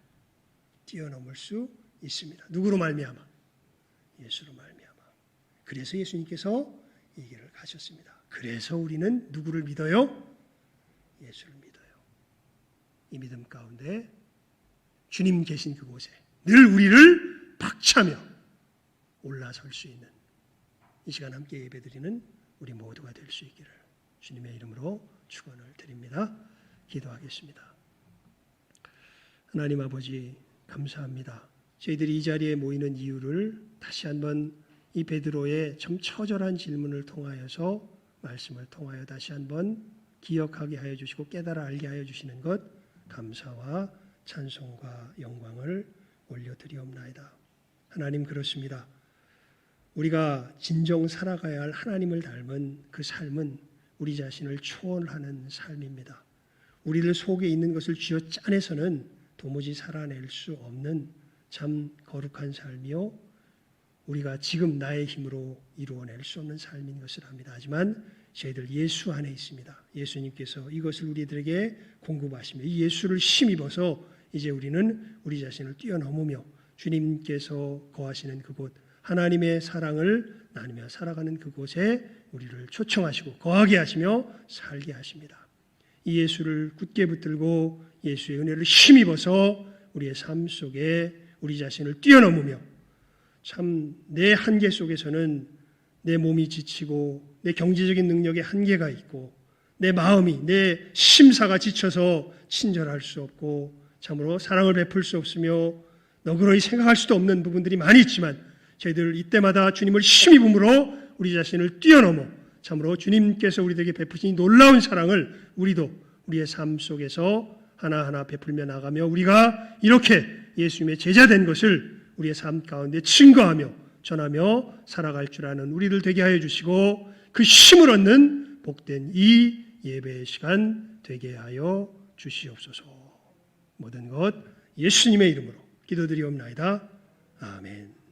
뛰어넘을 수 있습니다. 누구로 말미암아? 예수로 말미암아. 그래서 예수님께서 이 길을 가셨습니다. 그래서 우리는 누구를 믿어요? 예수를 믿어요. 이 믿음 가운데 주님 계신 그곳에 늘 우리를 박차며 올라설 수 있는 이 시간 함께 예배드리는 우리 모두가 될 수 있기를 주님의 이름으로 축원을 드립니다. 기도하겠습니다. 하나님 아버지 감사합니다. 저희들이 이 자리에 모이는 이유를 다시 한번 이 베드로의 참 처절한 질문을 통하여서 말씀을 통하여 다시 한번 기억하게 하여 주시고 깨달아 알게 하여 주시는 것 감사와 찬송과 영광을 올려드리옵나이다. 하나님 그렇습니다. 우리가 진정 살아가야 할 하나님을 닮은 그 삶은 우리 자신을 초월하는 삶입니다. 우리들 속에 있는 것을 쥐어짜내서는 도무지 살아낼 수 없는 참 거룩한 삶이요 우리가 지금 나의 힘으로 이루어낼 수 없는 삶인 것을 압니다. 하지만 저희들 예수 안에 있습니다. 예수님께서 이것을 우리들에게 공급하시며 이 예수를 힘입어서 이제 우리는 우리 자신을 뛰어넘으며 주님께서 거하시는 그곳 하나님의 사랑을 나누며 살아가는 그곳에 우리를 초청하시고 거하게 하시며 살게 하십니다. 이 예수를 굳게 붙들고 예수의 은혜를 힘입어서 우리의 삶 속에 우리 자신을 뛰어넘으며 참 내 한계 속에서는 내 몸이 지치고 내 경제적인 능력에 한계가 있고 내 마음이 내 심사가 지쳐서 친절할 수 없고 참으로 사랑을 베풀 수 없으며 너그러이 생각할 수도 없는 부분들이 많이 있지만 저희들 이때마다 주님을 힘입음으로 우리 자신을 뛰어넘어 참으로 주님께서 우리에게 베푸신 놀라운 사랑을 우리도 우리의 삶 속에서 하나하나 베풀며 나가며 우리가 이렇게 예수님의 제자된 것을 우리의 삶 가운데 증거하며 전하며 살아갈 줄 아는 우리들 되게 하여 주시고 그 힘을 얻는 복된 이 예배의 시간 되게 하여 주시옵소서. 모든 것 예수님의 이름으로 기도드리옵나이다. 아멘.